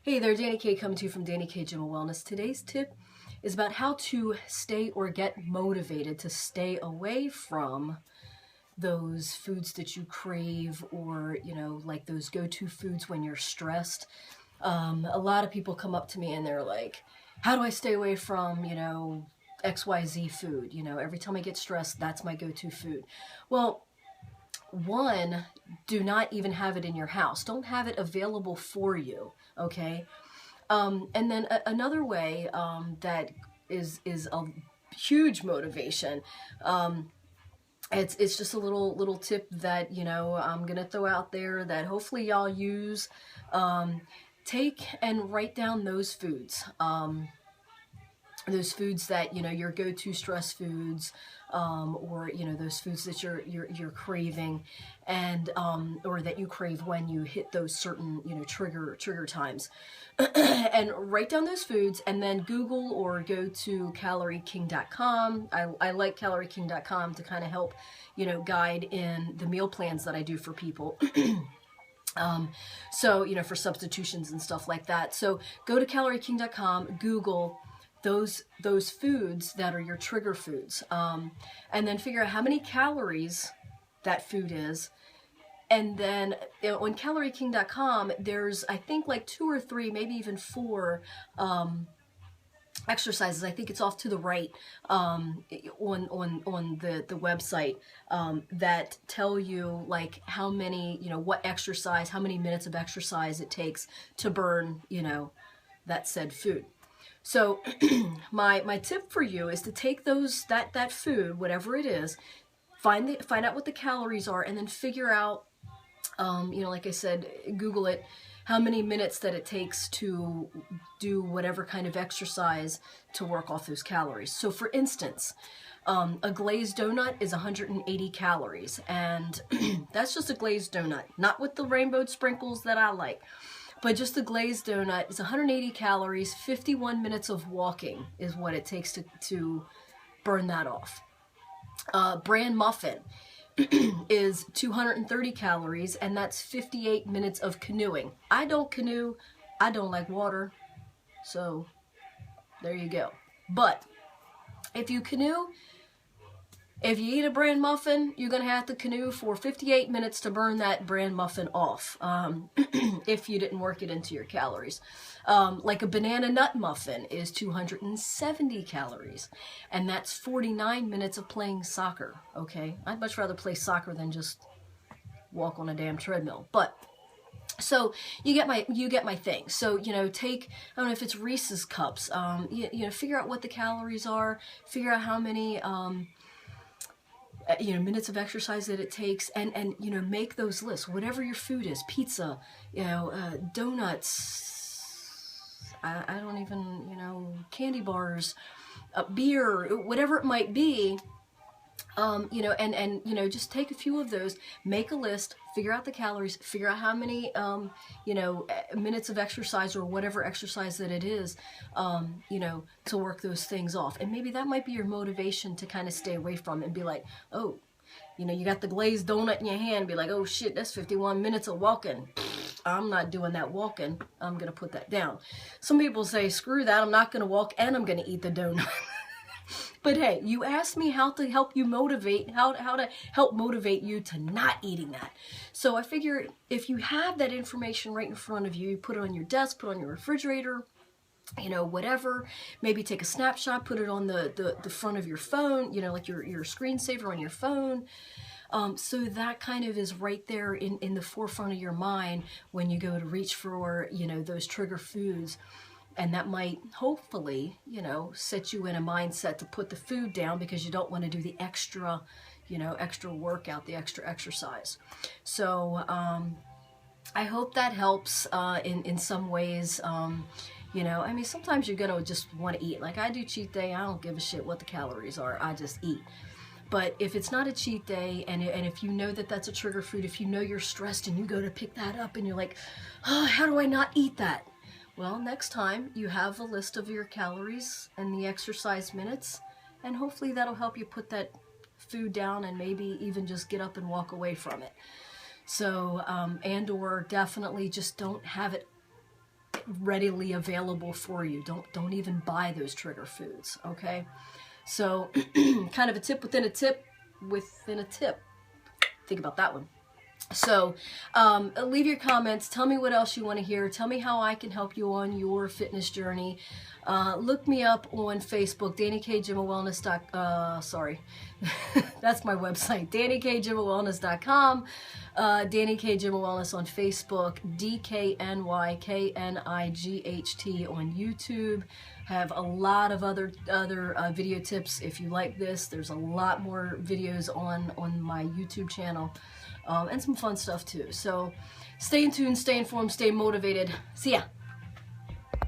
Hey there, Dani K coming to you from Dani K Gym and Wellness. Today's tip is about how to stay or get motivated to stay away from those foods that you crave, or, like those go-to foods when you're stressed. A lot of people come up to me and they're like, how do I stay away from, XYZ food? Every time I get stressed, that's my go-to food. Well, one, do not even have it in your house. Don't have it available for you, okay? And then another way that is a huge motivation. It's just a little tip that I'm gonna throw out there that hopefully y'all use. Take and write down those foods. Those foods that your go-to stress foods, or those foods that you're craving, and or that you crave when you hit those certain trigger times, and write down those foods, and then Google or go to calorieking.com. I like calorieking.com to kind of help guide in the meal plans that I do for people. So for substitutions and stuff like that. So go to calorieking.com, Google those foods that are your trigger foods, and then figure out how many calories that food is. And then on calorieking.com, there's, I think, like 2 or 3, maybe even 4 exercises. I think it's off to the right on the website, that tell you like how many, what exercise, how many minutes of exercise it takes to burn, that said food. So my tip for you is to take that food, whatever it is, find out what the calories are, and then figure out, like I said, Google it, how many minutes that it takes to do whatever kind of exercise to work off those calories. So for instance, a glazed donut is 180 calories, and that's just a glazed donut, not with the rainbow sprinkles that I like. But just the glazed donut is 180 calories, 51 minutes of walking is what it takes to burn that off. Bran muffin is 230 calories, and that's 58 minutes of canoeing. I don't canoe. I don't like water. So there you go. But if you canoe, if you eat a bran muffin, you're going to have to canoe for 58 minutes to burn that bran muffin off, if you didn't work it into your calories. Like a banana nut muffin is 270 calories, and that's 49 minutes of playing soccer, okay? I'd much rather play soccer than just walk on a damn treadmill. But so you get my thing. So take, I don't know if it's Reese's cups, figure out what the calories are, figure out how many minutes of exercise that it takes, and make those lists. Whatever your food is, pizza, donuts, I don't even, candy bars, beer, whatever it might be, just take a few of those, make a list, figure out the calories, figure out how many, minutes of exercise or whatever exercise that it is, to work those things off. And maybe that might be your motivation to kind of stay away from it and be like, oh, you got the glazed donut in your hand, be like, oh shit, that's 51 minutes of walking. I'm not doing that walking. I'm going to put that down. Some people say, screw that, I'm not going to walk and I'm going to eat the donut. But hey, you asked me how to help you motivate, how to help motivate you to not eating that. So I figure if you have that information right in front of you, you put it on your desk, put it on your refrigerator, whatever. Maybe take a snapshot, put it on the front of your phone, like your screensaver on your phone. So that kind of is right there in the forefront of your mind when you go to reach for, those trigger foods. And that might hopefully, set you in a mindset to put the food down because you don't want to do the extra, extra workout, the extra exercise. So I hope that helps in some ways. Sometimes you're going to just want to eat. Like I do cheat day. I don't give a shit what the calories are. I just eat. But if it's not a cheat day, and if you know that that's a trigger food, if you know you're stressed and you go to pick that up and you're like, oh, how do I not eat that? Well, next time you have a list of your calories and the exercise minutes, and hopefully that'll help you put that food down and maybe even just get up and walk away from it. So, and or definitely just don't have it readily available for you. Don't even buy those trigger foods, okay? So kind of a tip within a tip within a tip. Think about that one. So leave your comments. Tell me what else you want to hear. Tell me how I can help you on your fitness journey. Look me up on Facebook, DaniKGymAWellness. Sorry, that's my website, DaniKGymAWellness.com. Dani K Gym Wellness on Facebook, DKNYKNIGHT on YouTube. Have a lot of other video tips. If you like this, there's a lot more videos on my YouTube channel, and some fun stuff too. So stay in tune, stay informed, stay motivated. See ya.